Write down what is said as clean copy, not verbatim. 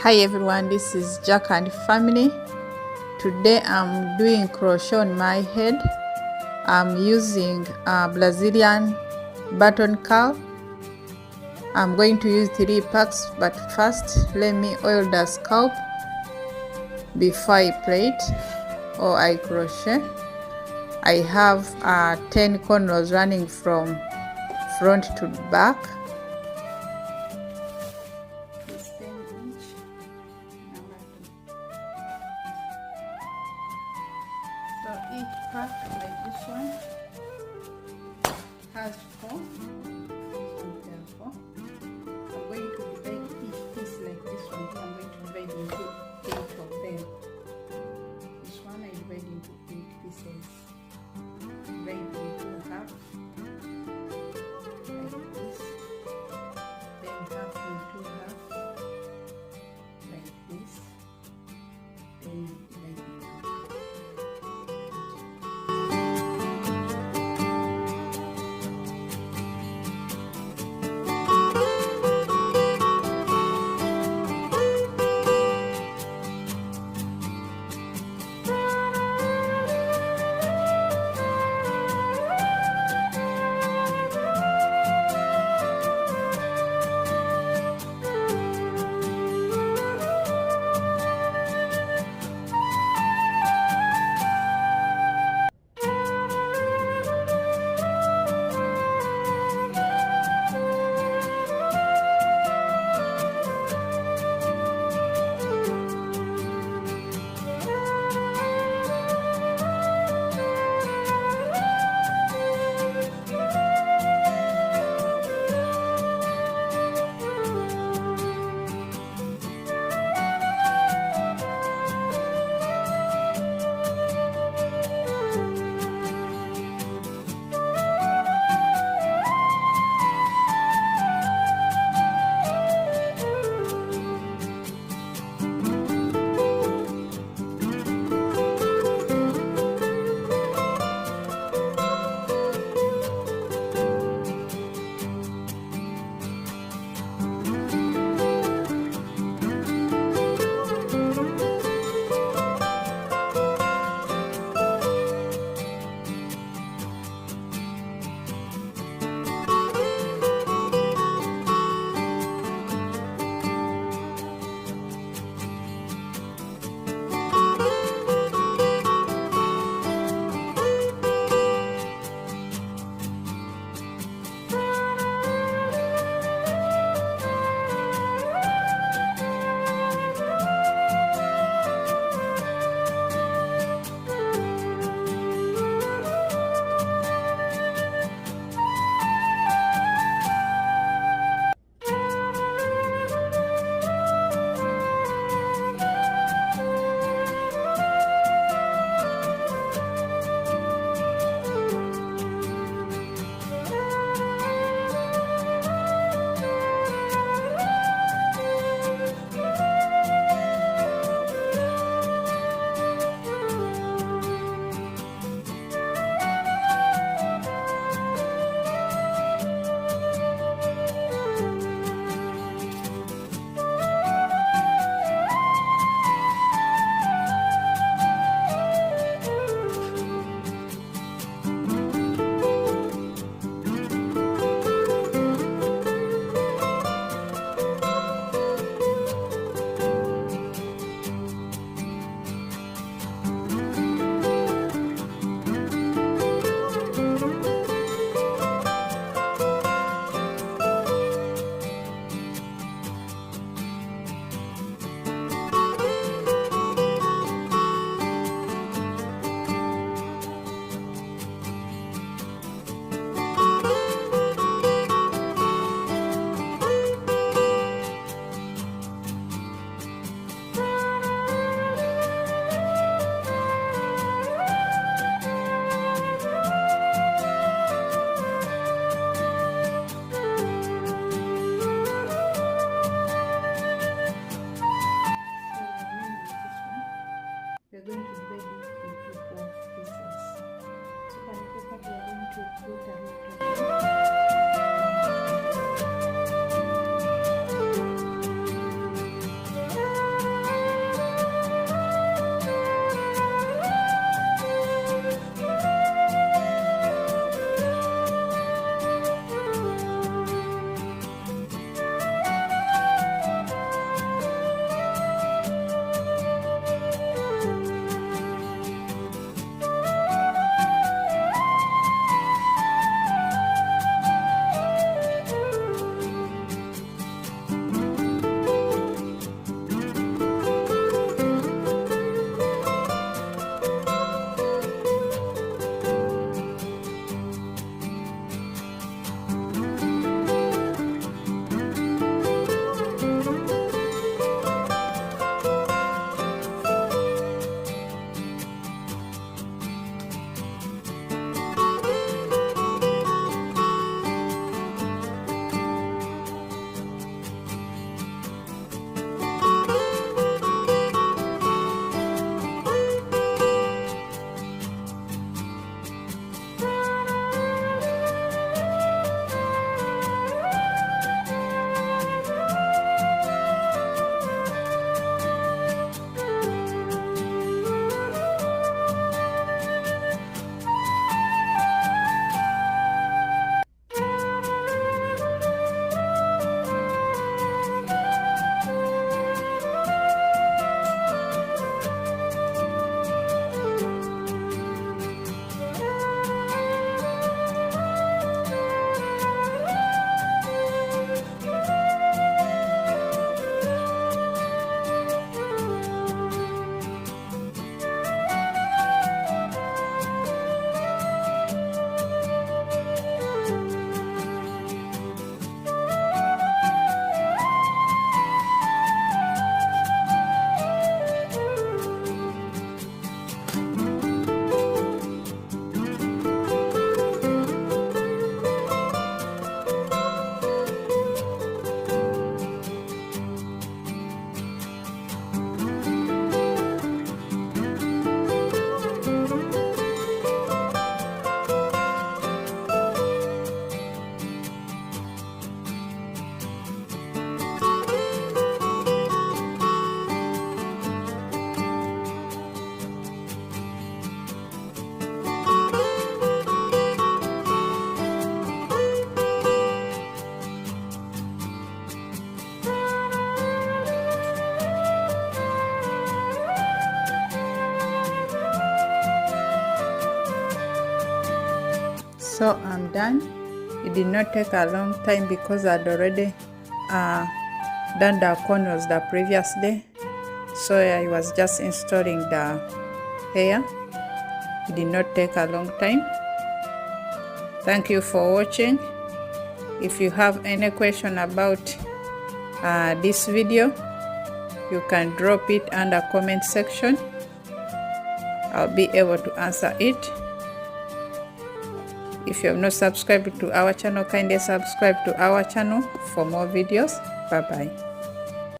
Hi everyone, this is Jack and family. Today I'm doing crochet on my head. I'm using Brazilian Baton Curl. I'm going to use 3 packs, but first let me oil the scalp before I plait or I crochet. I have 10 cornrows running from front to back. So each pack, like this one, has 4. Therefore, I'm going to divide each piece like this one. I'm going to divide into 8 of them. This one I divide into 8 pieces. Divide into half, like this. Then half into half, like this. Then like this. So I'm done. It did not take a long time because I'd already done the corners the previous day, so I was just installing the hair. It did not take a long time. Thank you for watching. If you have any question about this video, you can drop it under comment section. I'll be able to answer it. If you have not subscribed to our channel, kindly subscribe to our channel for more videos. Bye bye.